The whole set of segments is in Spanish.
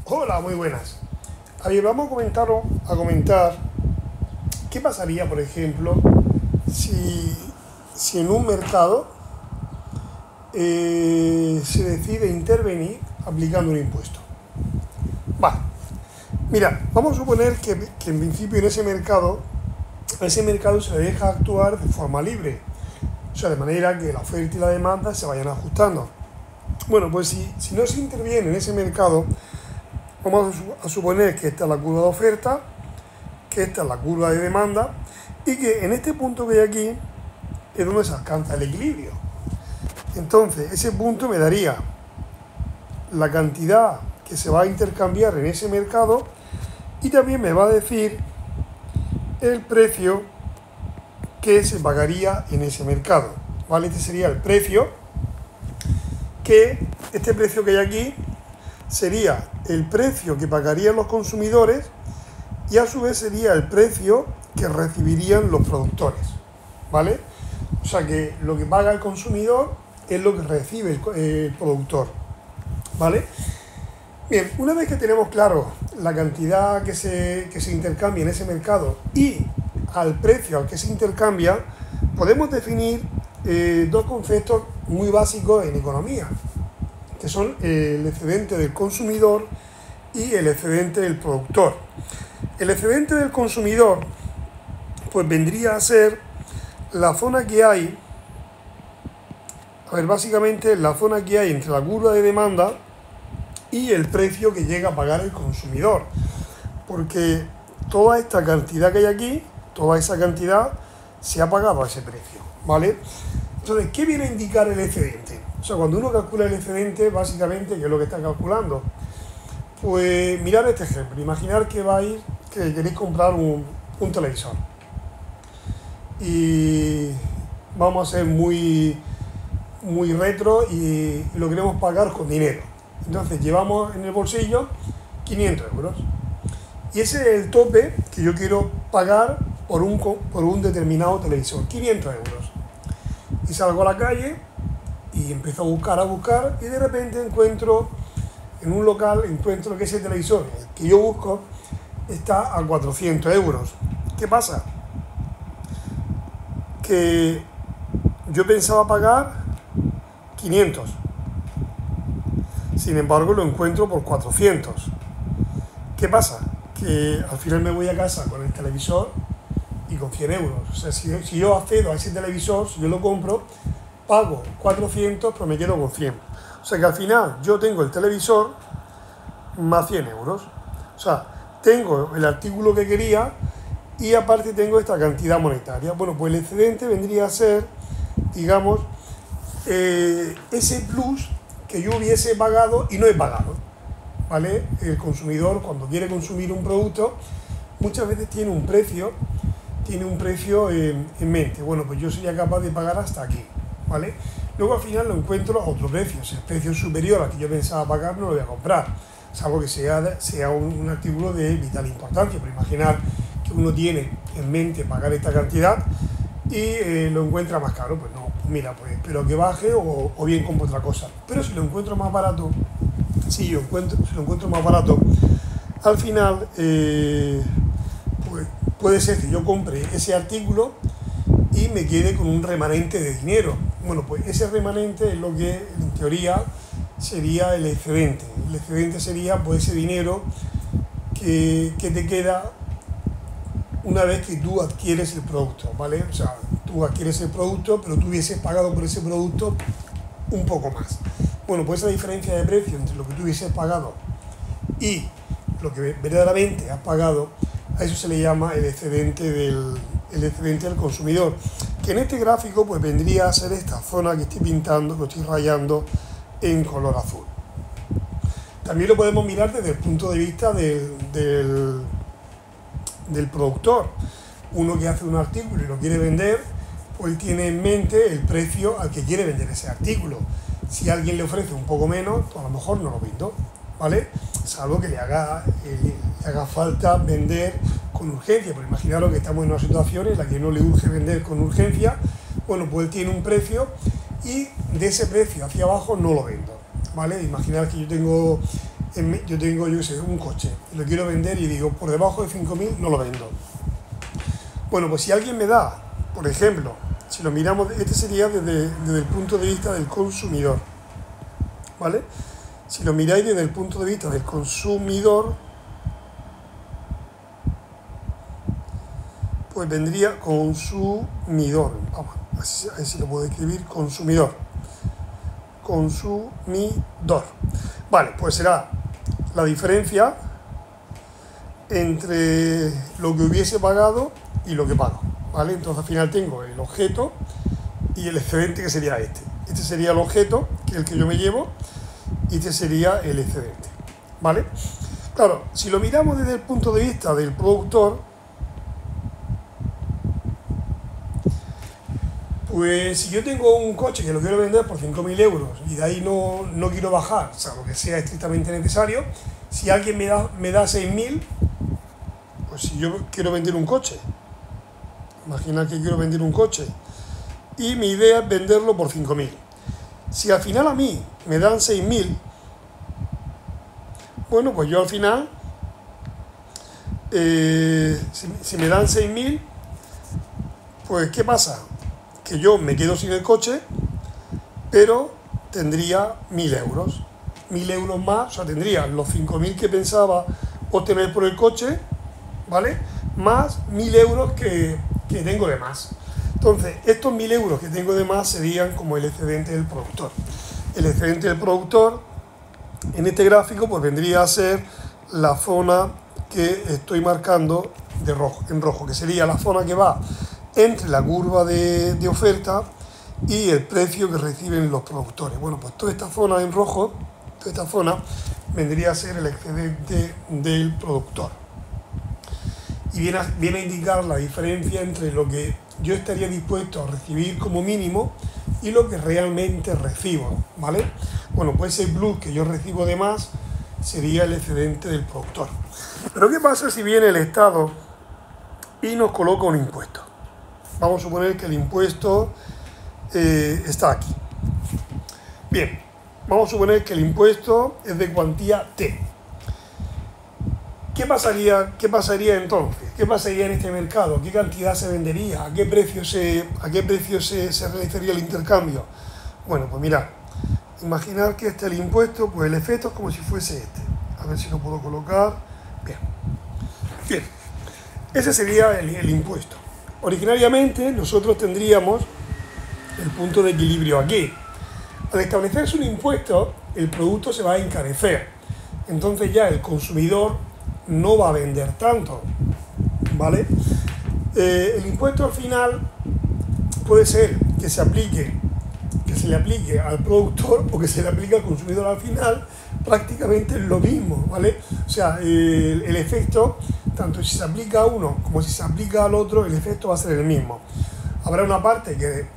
Hola, muy buenas. A ver, vamos a comentar qué pasaría, por ejemplo, si, si en un mercado se decide intervenir aplicando un impuesto. Vale, mira, vamos a suponer que en principio a ese mercado se le deja actuar de forma libre, o sea, de manera que la oferta y la demanda se vayan ajustando. Bueno, pues si no se interviene en ese mercado, vamos a suponer que esta es la curva de oferta, que esta es la curva de demanda y que en este punto que hay aquí es donde se alcanza el equilibrio. Entonces, ese punto me daría la cantidad que se va a intercambiar en ese mercado y también me va a decir el precio que se pagaría en ese mercado. ¿Vale? Este sería el precio este precio que hay aquí sería el precio que pagarían los consumidores y a su vez sería el precio que recibirían los productores, ¿vale? O sea que lo que paga el consumidor es lo que recibe el productor, ¿vale? Bien, una vez que tenemos claro la cantidad que se intercambia en ese mercado y al precio al que se intercambia, podemos definir dos conceptos muy básicos en economía, que son el excedente del consumidor y el excedente del productor. El excedente del consumidor pues vendría a ser la zona que hay, básicamente la zona que hay entre la curva de demanda y el precio que llega a pagar el consumidor, porque toda esta cantidad que hay aquí, toda esa cantidad se ha pagado a ese precio, ¿vale? Entonces, ¿qué viene a indicar el excedente? O sea, cuando uno calcula el excedente, básicamente, ¿qué es lo que está calculando? Pues mirar este ejemplo, imaginar que queréis comprar un televisor y vamos a ser muy retro y lo queremos pagar con dinero. Entonces llevamos en el bolsillo 500 euros y ese es el tope que yo quiero pagar por un determinado televisor, 500 euros. Y salgo a la calle y empiezo a buscar y de repente encuentro en un local, que ese televisor que yo busco está a 400 euros. ¿Qué pasa? Que yo pensaba pagar 500, sin embargo lo encuentro por 400. ¿Qué pasa? Que al final me voy a casa con el televisor y con 100 euros. O sea, si yo accedo a ese televisor, si yo lo compro, pago 400, pero me quedo con 100. O sea que al final yo tengo el televisor más 100 euros. O sea, tengo el artículo que quería y aparte tengo esta cantidad monetaria. Bueno, pues el excedente vendría a ser, digamos, ese plus que yo hubiese pagado y no he pagado, ¿vale? El consumidor, cuando quiere consumir un producto, muchas veces tiene un precio en mente. Bueno, pues yo sería capaz de pagar hasta aquí, ¿vale? Luego al final lo encuentro a otro precio. Si el precio es superior al que yo pensaba pagar, no lo voy a comprar, salvo que sea un artículo de vital importancia. Pero imaginar que uno tiene en mente pagar esta cantidad y lo encuentra más caro, pues no, mira, pues espero que baje o bien compro otra cosa. Pero si lo encuentro más barato, si lo encuentro más barato, al final pues puede ser que yo compre ese artículo y me quede con un remanente de dinero. Bueno, pues ese remanente es lo que en teoría sería el excedente. El excedente sería pues ese dinero que te queda una vez que tú adquieres el producto, ¿vale? O sea, tú adquieres el producto, pero tú hubieses pagado por ese producto un poco más. Bueno, pues esa diferencia de precio entre lo que tú hubieses pagado y lo que verdaderamente has pagado, a eso se le llama el excedente del consumidor, que en este gráfico pues vendría a ser esta zona que estoy pintando, que estoy rayando en color azul. También lo podemos mirar desde el punto de vista del productor. Uno que hace un artículo y lo quiere vender, pues tiene en mente el precio al que quiere vender ese artículo. Si alguien le ofrece un poco menos, pues a lo mejor no lo vendo, ¿vale? Salvo que le haga falta vender con urgencia. Pero imaginaros que estamos en una situación en la que no le urge vender con urgencia. Bueno, pues él tiene un precio y de ese precio hacia abajo no lo vendo, ¿vale? Imaginar que yo tengo yo tengo, yo qué sé, un coche, y lo quiero vender y digo, por debajo de 5.000 no lo vendo. Bueno, pues si alguien me da, por ejemplo, si lo miramos, este sería desde el punto de vista del consumidor, ¿vale? Si lo miráis desde el punto de vista del consumidor, pues vendría consumidor. Vamos, a ver si lo puedo escribir, consumidor. Consumidor. Vale, pues será la diferencia entre lo que hubiese pagado y lo que pago, ¿vale? Entonces al final tengo el objeto y el excedente, que sería este. Este sería el objeto, que es el que yo me llevo, y este sería el excedente, ¿vale? Claro, si lo miramos desde el punto de vista del productor, pues si yo tengo un coche que lo quiero vender por 5.000 euros y de ahí no quiero bajar, o sea, lo que sea estrictamente necesario, si alguien me da 6.000, pues si yo quiero vender un coche, imagina que quiero vender un coche y mi idea es venderlo por 5.000. Si al final a mí me dan 6.000, bueno, pues yo al final, si me dan 6.000, pues ¿qué pasa? Que yo me quedo sin el coche, pero tendría 1.000 euros. 1.000 euros más, o sea, tendría los 5.000 que pensaba obtener por el coche, ¿vale? Más 1.000 euros que tengo de más. Entonces, estos 1.000 euros que tengo de más serían como el excedente del productor. El excedente del productor, en este gráfico, pues vendría a ser la zona que estoy marcando en rojo, que sería la zona que va entre la curva de oferta y el precio que reciben los productores. Bueno, pues toda esta zona en rojo, toda esta zona vendría a ser el excedente del productor. Y viene a indicar la diferencia entre lo que yo estaría dispuesto a recibir como mínimo y lo que realmente recibo, ¿vale? Bueno, pues ese plus que yo recibo de más sería el excedente del productor. Pero ¿qué pasa si viene el Estado y nos coloca un impuesto? Vamos a suponer que el impuesto está aquí. Bien, vamos a suponer que el impuesto es de cuantía T. ¿Qué pasaría entonces? ¿Qué pasaría en este mercado? ¿Qué cantidad se vendería? ¿A qué precio se realizaría el intercambio? Bueno, pues mirad, imaginar que este es el impuesto, pues el efecto es como si fuese este. A ver si lo puedo colocar. Bien. Ese sería el impuesto. Originariamente nosotros tendríamos el punto de equilibrio aquí. Al establecerse un impuesto, el producto se va a encarecer. Entonces ya el consumidor no va a vender tanto, ¿vale? El impuesto al final puede ser que se le aplique al productor o que se le aplique al consumidor. Al final prácticamente es lo mismo, ¿vale? O sea, el efecto, tanto si se aplica a uno como si se aplica al otro, el efecto va a ser el mismo. Habrá una parte que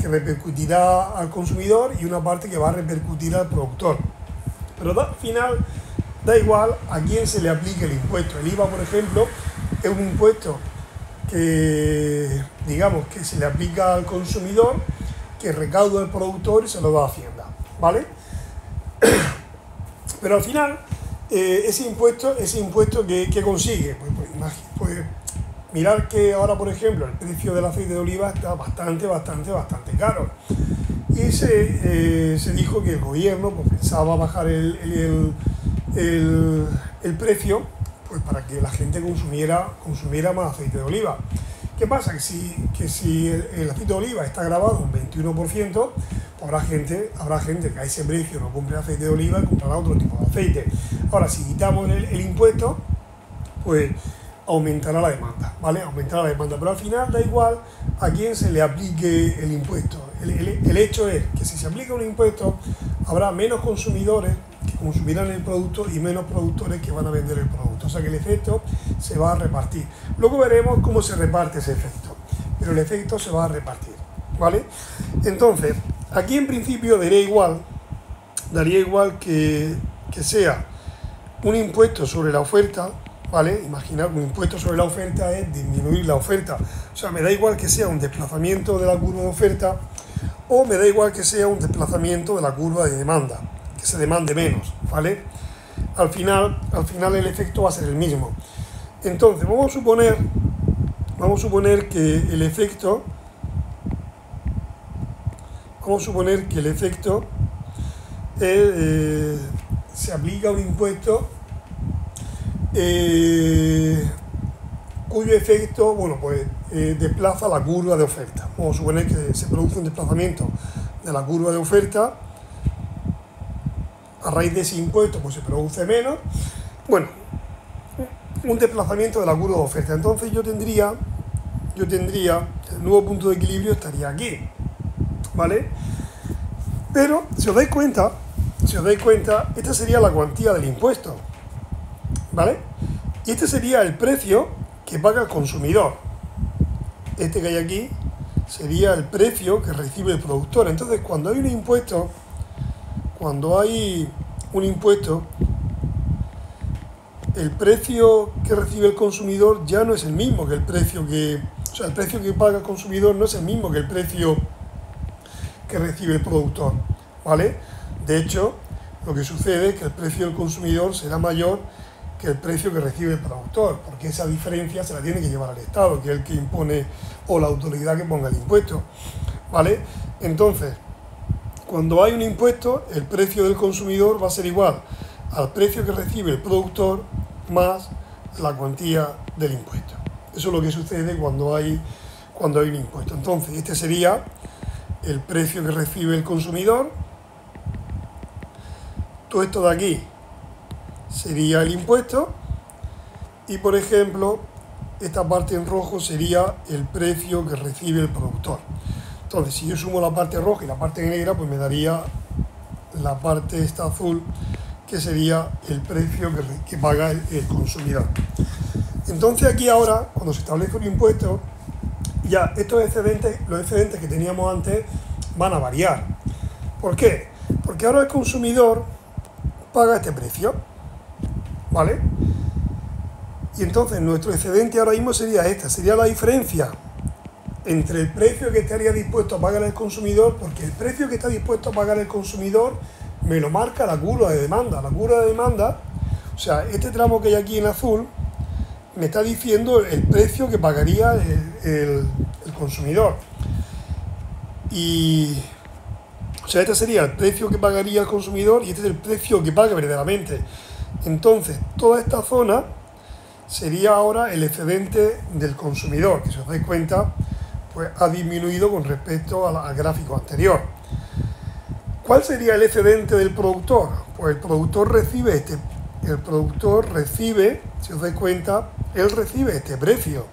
repercutirá al consumidor y una parte que va a repercutir al productor. Pero al final da igual a quién se le aplique el impuesto. El IVA, por ejemplo, es un impuesto que, digamos, que se le aplica al consumidor, que recauda el productor y se lo da a Hacienda, ¿vale? Pero al final, ese impuesto ¿qué consigue? Pues mirad que ahora, por ejemplo, el precio del aceite de oliva está bastante caro. Y se dijo que el gobierno pues, pensaba bajar el precio, pues para que la gente consumiera más aceite de oliva. ¿Qué pasa? Que si el aceite de oliva está grabado un 21%, pues habrá gente que a ese precio no compre aceite de oliva y comprará otro tipo de aceite. Ahora, si quitamos el impuesto, pues aumentará la demanda, ¿vale? Aumentará la demanda, pero al final da igual a quién se le aplique el impuesto. El hecho es que si se aplica un impuesto, habrá menos consumidores que consumirán el producto y menos productores que van a vender el producto. O sea que el efecto se va a repartir. Luego veremos cómo se reparte ese efecto, pero el efecto se va a repartir, ¿vale? Entonces, aquí en principio daría igual que sea un impuesto sobre la oferta, ¿vale? Imaginar un impuesto sobre la oferta es disminuir la oferta. O sea, me da igual que sea un desplazamiento de la curva de oferta o me da igual que sea un desplazamiento de la curva de demanda, que se demande menos, ¿vale? al final el efecto va a ser el mismo. Entonces, vamos a suponer que el efecto se aplica un impuesto cuyo efecto, bueno, pues desplaza la curva de oferta. Vamos a suponer que se produce un desplazamiento de la curva de oferta. A raíz de ese impuesto pues se produce menos. Bueno, un desplazamiento de la curva de oferta. Entonces yo tendría el nuevo punto de equilibrio estaría aquí, ¿vale? Pero si os dais cuenta, esta sería la cuantía del impuesto, ¿vale? Y este sería el precio que paga el consumidor. Este que hay aquí sería el precio que recibe el productor. Entonces, cuando hay un impuesto, el precio que recibe el consumidor ya no es el mismo que el precio que... O sea, el precio que paga el consumidor no es el mismo que el precio que recibe el productor, ¿vale? De hecho, lo que sucede es que el precio del consumidor será mayor que el precio que recibe el productor, porque esa diferencia se la tiene que llevar al Estado, que es el que impone, o la autoridad que ponga el impuesto, ¿vale? Entonces, cuando hay un impuesto, el precio del consumidor va a ser igual al precio que recibe el productor más la cuantía del impuesto. Eso es lo que sucede cuando hay un impuesto. Entonces, este sería el precio que recibe el consumidor. Todo esto de aquí sería el impuesto. Y, por ejemplo, esta parte en rojo sería el precio que recibe el productor. Entonces, si yo sumo la parte roja y la parte negra, pues me daría la parte esta azul, que sería el precio que paga el consumidor. Entonces aquí ahora, cuando se establece un impuesto, ya estos excedentes, los excedentes que teníamos antes, van a variar. ¿Por qué? Porque ahora el consumidor paga este precio, ¿vale? Y entonces nuestro excedente ahora mismo sería sería la diferencia entre el precio que estaría dispuesto a pagar el consumidor, porque el precio que está dispuesto a pagar el consumidor me lo marca la curva de demanda. La curva de demanda, o sea, este tramo que hay aquí en azul, me está diciendo el precio que pagaría el consumidor. Y, o sea, este sería el precio que pagaría el consumidor y este es el precio que paga verdaderamente. Entonces, toda esta zona sería ahora el excedente del consumidor, que si os dais cuenta, pues ha disminuido con respecto al gráfico anterior. ¿Cuál sería el excedente del productor? Pues el productor recibe, si os dais cuenta, él recibe este precio,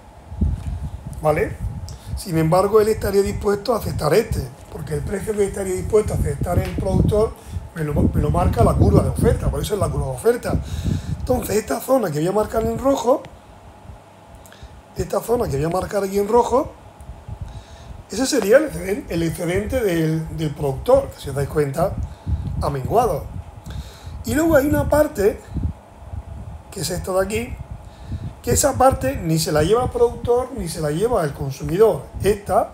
¿vale? Sin embargo, él estaría dispuesto a aceptar porque el precio que estaría dispuesto a aceptar el productor me lo marca la curva de oferta, por eso es la curva de oferta. Entonces, esta zona que voy a marcar en rojo, aquí en rojo, ese sería el excedente del productor, que si os dais cuenta, ha menguado. Y luego hay una parte, que es esta de aquí, que esa parte ni se la lleva el productor ni se la lleva el consumidor. Esta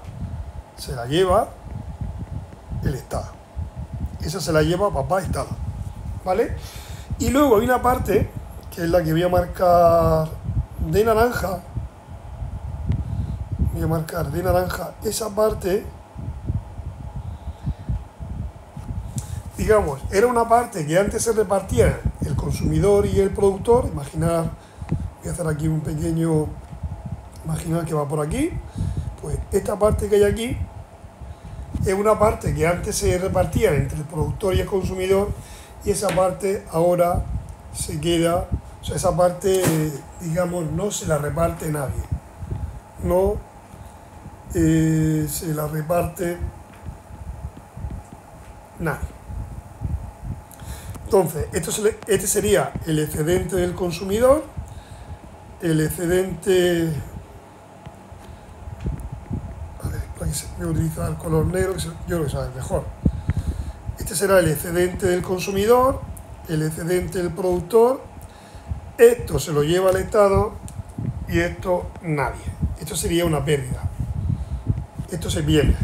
se la lleva el Estado. Esa se la lleva papá Estado, ¿vale? Y luego hay una parte, que es la que voy a marcar de naranja. Voy a marcar de naranja esa parte. Digamos, era una parte que antes se repartía el consumidor y el productor. Imaginar, voy a hacer aquí un pequeño, imaginar que va por aquí. Pues esta parte que hay aquí es una parte que antes se repartía entre el productor y el consumidor, y esa parte ahora se queda, o sea, esa parte, digamos, no se la reparte nadie. No se la reparte nadie. Entonces, este sería el excedente del consumidor, el excedente... A ver, para que se voy a utilizar el color negro, que yo creo que sabe mejor. Este será el excedente del consumidor, el excedente del productor. Esto se lo lleva al Estado y esto nadie. Esto sería una pérdida. Esto se pierde.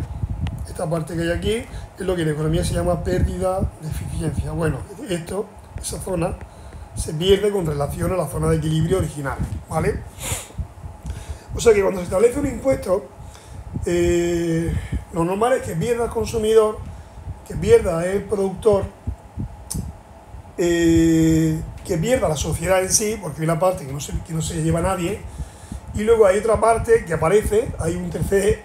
Esta parte que hay aquí es lo que en economía se llama pérdida de eficiencia. Bueno, esa zona se pierde con relación a la zona de equilibrio original, ¿vale? O sea que cuando se establece un impuesto, lo normal es que pierda el consumidor, que pierda el productor, que pierda la sociedad en sí, porque hay una parte que no se lleva a nadie, y luego hay otra parte que aparece, hay un tercer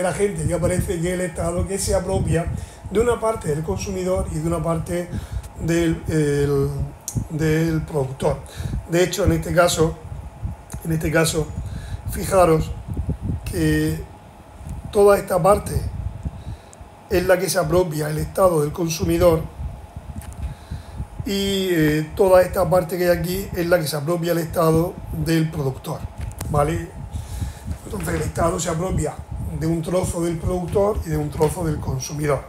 agente que aparece, que es el Estado, que se apropia de una parte del consumidor y de una parte del productor. De hecho, en este caso, fijaros que toda esta parte es la que se apropia el Estado del consumidor, y toda esta parte que hay aquí es la que se apropia el Estado del productor, ¿vale? Entonces el Estado se apropia de un trozo del productor y de un trozo del consumidor.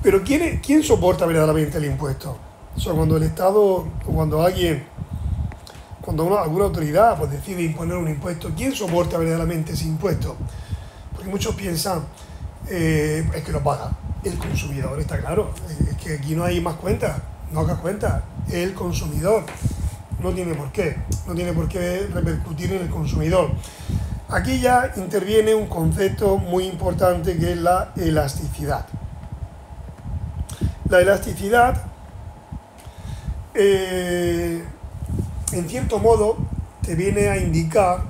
Pero ¿quién soporta verdaderamente el impuesto? O sea, cuando el Estado, cuando alguna autoridad pues, decide imponer un impuesto, ¿quién soporta verdaderamente ese impuesto? Porque muchos piensan, es que lo paga el consumidor, está claro. Es que aquí no hay más cuentas, no hagas cuentas, es el consumidor. No tiene por qué repercutir en el consumidor. Aquí ya interviene un concepto muy importante que es la elasticidad. La elasticidad, en cierto modo, te viene a indicar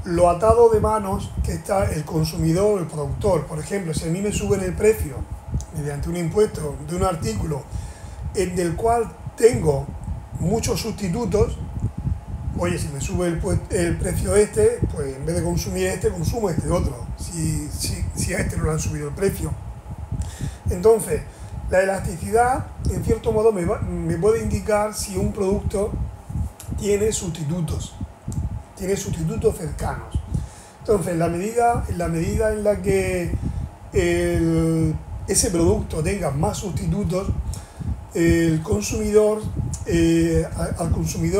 lo atado de manos que está el consumidor o el productor. Por ejemplo, si a mí me suben el precio mediante un impuesto de un artículo en el cual tengo muchos sustitutos, oye, si me sube el precio pues en vez de consumir consumo otro, si a no le han subido el precio. Entonces, la elasticidad, en cierto modo, me puede indicar si un producto tiene sustitutos cercanos. Entonces, en la medida en la que ese producto tenga más sustitutos, al consumidor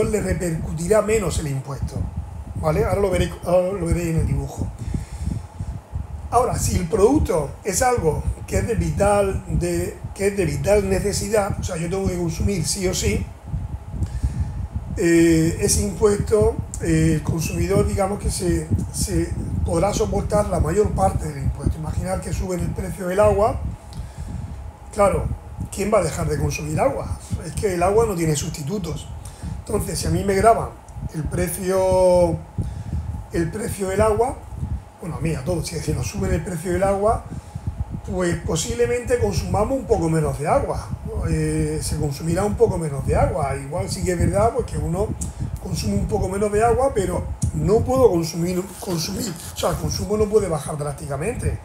le repercutirá menos el impuesto, ¿vale? Ahora lo veréis en el dibujo. Ahora, si el producto es algo que es de vital necesidad, o sea, yo tengo que consumir sí o sí, ese impuesto, el consumidor, digamos que se podrá soportar la mayor parte del impuesto. Imaginar que suben el precio del agua, claro, ¿quién va a dejar de consumir agua? Es que el agua no tiene sustitutos. Entonces, si a mí me graban el precio del agua, bueno, a mí a todos, si nos suben el precio del agua, pues posiblemente consumamos un poco menos de agua, se consumirá un poco menos de agua. Igual sí que es verdad pues, que uno consume un poco menos de agua, pero no puedo consumir, o sea, el consumo no puede bajar drásticamente.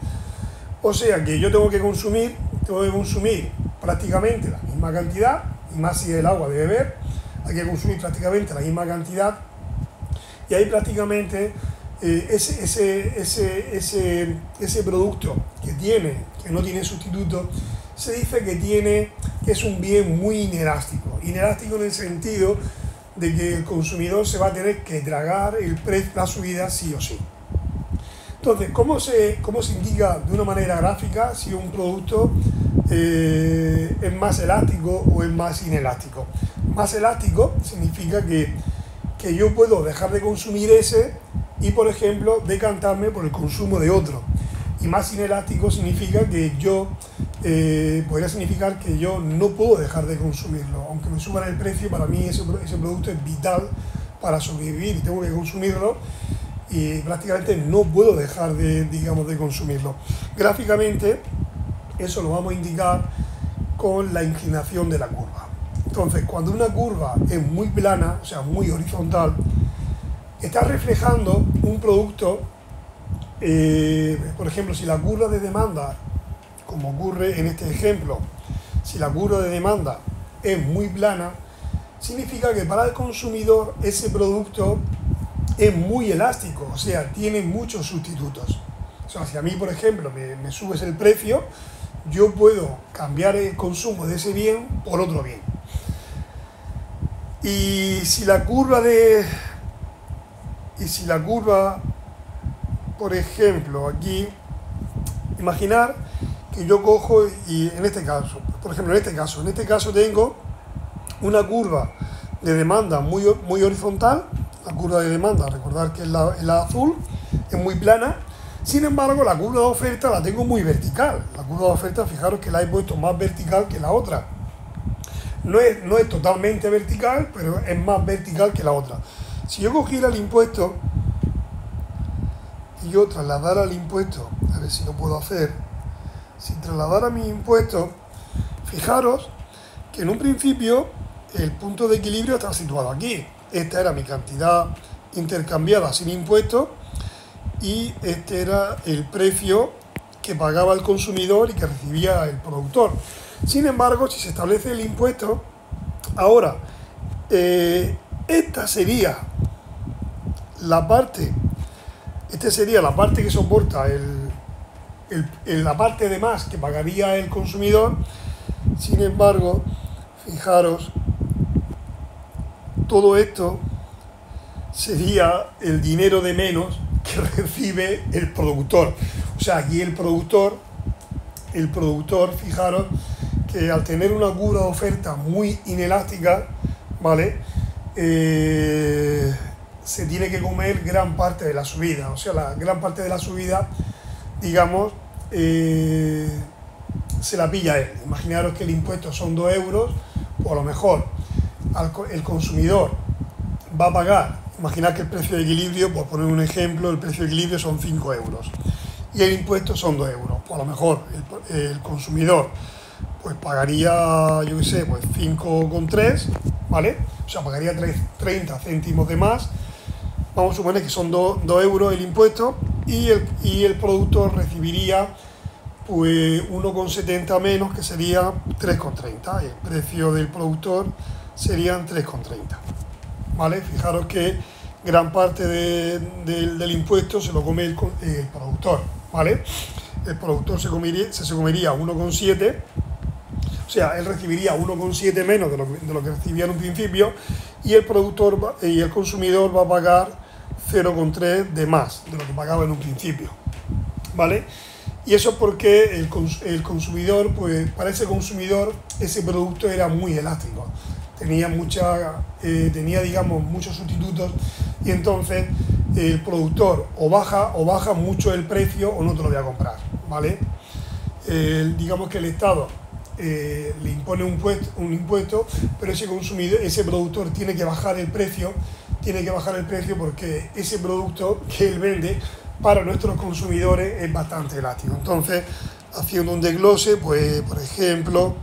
O sea que yo tengo que consumir prácticamente la misma cantidad, y más si el agua de beber, hay que consumir prácticamente la misma cantidad, y ahí prácticamente ese producto que no tiene sustituto, se dice que es un bien muy inelástico en el sentido de que el consumidor se va a tener que tragar la subida sí o sí. Entonces, ¿cómo se indica de una manera gráfica si un producto es más elástico o es más inelástico? Más elástico significa que yo puedo dejar de consumir ese y, por ejemplo, decantarme por el consumo de otro. Y más inelástico significa que podría significar que yo no puedo dejar de consumirlo. Aunque me suban el precio, para mí ese producto es vital para sobrevivir y tengo que consumirlo, y prácticamente no puedo dejar de consumirlo. Gráficamente, eso lo vamos a indicar con la inclinación de la curva. Entonces, cuando una curva es muy plana, o sea, muy horizontal, está reflejando un producto, por ejemplo, si la curva de demanda, como ocurre en este ejemplo, si la curva de demanda es muy plana, significa que para el consumidor ese producto es muy elástico, o sea, tiene muchos sustitutos. O sea, si a mí, por ejemplo, me subes el precio, yo puedo cambiar el consumo de ese bien por otro bien. Y si la curva, por ejemplo, aquí, imaginar que yo cojo y en este caso tengo una curva de demanda muy horizontal. La curva de demanda, recordar que es la azul, es muy plana. Sin embargo, la curva de oferta la tengo muy vertical. La curva de oferta, fijaros que la he puesto más vertical que la otra. No es totalmente vertical, pero es más vertical que la otra. Si yo cogiera el impuesto y yo trasladara el impuesto, a ver si lo puedo hacer, si trasladara mi impuesto, fijaros que en un principio el punto de equilibrio está situado aquí. Esta era mi cantidad intercambiada sin impuestos y este era el precio que pagaba el consumidor y que recibía el productor. Sin embargo, si se establece el impuesto, ahora, esta sería la parte que soporta la parte de más que pagaría el consumidor. Sin embargo, fijaros, todo esto sería el dinero de menos que recibe el productor. O sea, aquí el productor, fijaros, que al tener una curva de oferta muy inelástica, ¿vale? Se tiene que comer gran parte de la subida. O sea, la gran parte de la subida, digamos, se la pilla él. Imaginaros que el impuesto son 2 euros, o a lo mejor el consumidor va a pagar, imaginad que el precio de equilibrio, por poner un ejemplo, el precio de equilibrio son 5 euros y el impuesto son 2 euros. Pues a lo mejor el consumidor pues pagaría, yo qué sé, pues 5,3, ¿vale? O sea, pagaría 30 céntimos de más. Vamos a suponer que son 2 euros el impuesto y el productor recibiría pues 1,70 menos, que sería 3,30. El precio del productor serían 3,30, ¿vale? Fijaros que gran parte del impuesto se lo come el productor, ¿vale? El productor se comería 1,7, o sea, él recibiría 1,7 menos de lo que recibía en un principio, y el productor y el consumidor va a pagar 0,3 de más de lo que pagaba en un principio, ¿vale? Y eso porque el consumidor, pues para ese consumidor, ese producto era muy elástico. Tenía digamos, muchos sustitutos, y entonces el productor o baja mucho el precio o no te lo voy a comprar, ¿vale? Digamos que el Estado le impone un impuesto, pero ese productor tiene que bajar el precio porque ese producto que él vende para nuestros consumidores es bastante elástico. Entonces, haciendo un desglose, pues por ejemplo,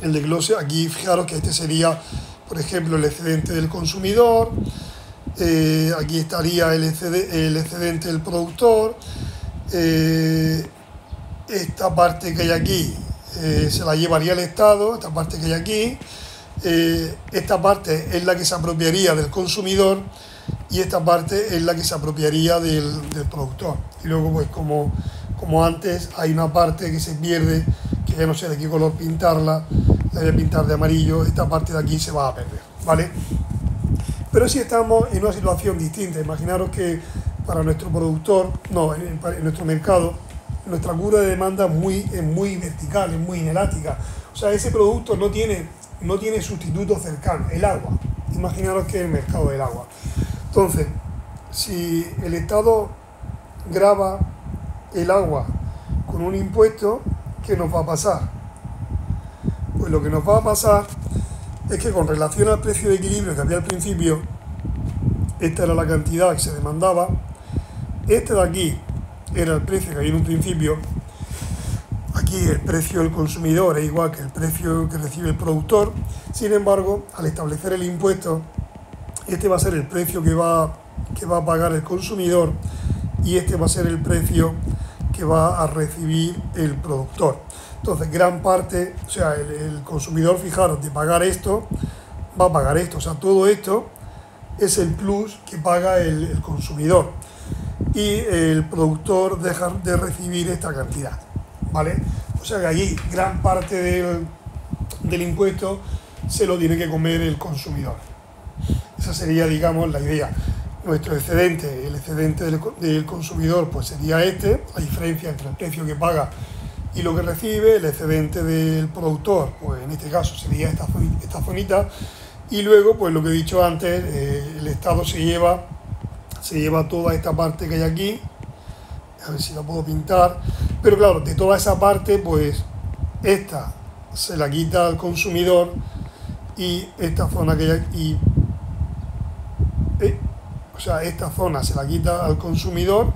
el desglose aquí, fijaros que este sería, por ejemplo, el excedente del consumidor, aquí estaría el excedente del productor, esta parte que hay aquí se la llevaría el Estado, esta parte que hay aquí, esta parte es la que se apropiaría del consumidor y esta parte es la que se apropiaría del productor. Y luego, pues como antes, hay una parte que se pierde, que ya no sé de qué color pintarla, la voy a pintar de amarillo, esta parte de aquí se va a perder, ¿vale? Pero si estamos en una situación distinta, imaginaros que para nuestro productor, en nuestro mercado, nuestra curva de demanda es muy vertical, es muy inelástica. O sea, ese producto no tiene sustituto cercano, el agua. Imaginaros que es el mercado del agua. Entonces, si el Estado grava el agua con un impuesto, ¿qué nos va a pasar? Pues lo que nos va a pasar es que con relación al precio de equilibrio que había al principio, esta era la cantidad que se demandaba, este de aquí era el precio que había en un principio, aquí el precio del consumidor es igual que el precio que recibe el productor. Sin embargo, al establecer el impuesto, este va a ser el precio que va a pagar el consumidor y este va a ser el precio que va a recibir el productor. Entonces, gran parte, o sea, el consumidor, fijaros, de pagar esto, va a pagar esto. O sea, todo esto es el plus que paga el consumidor. Y el productor deja de recibir esta cantidad, ¿vale? O sea que allí gran parte del impuesto se lo tiene que comer el consumidor. Esa sería, digamos, la idea. Nuestro excedente, el excedente del consumidor, pues sería la diferencia entre el precio que paga y lo que recibe el excedente del productor, pues en este caso sería esta zonita, y luego, pues lo que he dicho antes, el Estado se lleva toda esta parte que hay aquí, a ver si la puedo pintar, pero claro, de toda esa parte, pues esta se la quita al consumidor y esta zona que hay aquí, o sea, esta zona se la quita al consumidor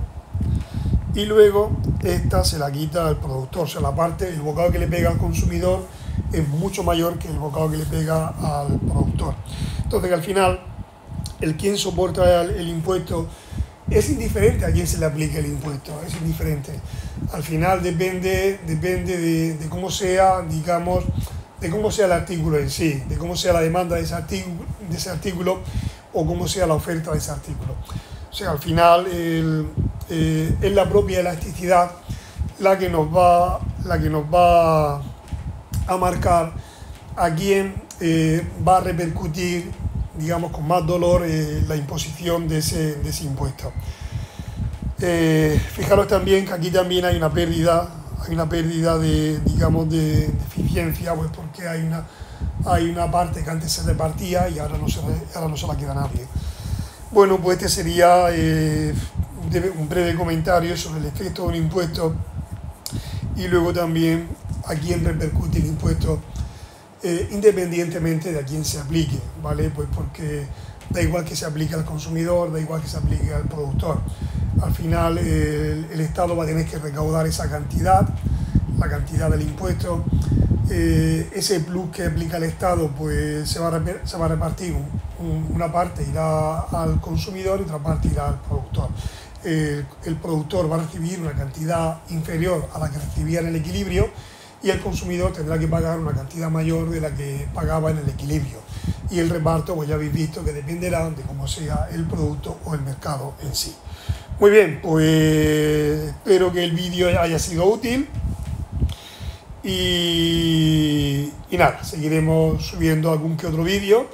y luego esta se la quita al productor. O sea, la parte, el bocado que le pega al consumidor es mucho mayor que el bocado que le pega al productor. Entonces, al final, el quien soporta el impuesto es indiferente a quién se le aplique el impuesto, es indiferente. Al final depende de cómo sea, digamos, de cómo sea el artículo en sí, de cómo sea la demanda de ese artículo o cómo sea la oferta de ese artículo. O sea, al final es la propia elasticidad la que nos va a marcar a quién va a repercutir, digamos, con más dolor la imposición de ese impuesto. Fijaros también que aquí también hay una pérdida de, digamos, de eficiencia, pues porque hay una parte que antes se repartía y ahora no se la queda nadie. Bueno, pues este sería un breve comentario sobre el efecto de un impuesto y luego también a quién repercute el impuesto independientemente de a quién se aplique, ¿vale? Pues porque da igual que se aplique al consumidor, da igual que se aplique al productor. Al final el Estado va a tener que recaudar esa cantidad, la cantidad del impuesto. Ese plus que aplica el Estado pues se va a repartir, una parte irá al consumidor y otra parte irá al productor. El productor va a recibir una cantidad inferior a la que recibía en el equilibrio y el consumidor tendrá que pagar una cantidad mayor de la que pagaba en el equilibrio. Y el reparto, pues ya habéis visto que dependerá de cómo sea el producto o el mercado en sí. Muy bien, pues espero que el vídeo haya sido útil. Y nada, seguiremos subiendo algún que otro vídeo.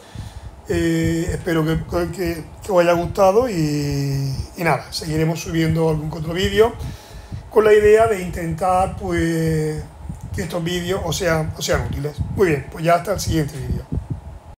Espero que os haya gustado y nada, seguiremos subiendo algún que otro vídeo con la idea de intentar pues que estos vídeos os sean útiles. Muy bien, pues ya hasta el siguiente vídeo.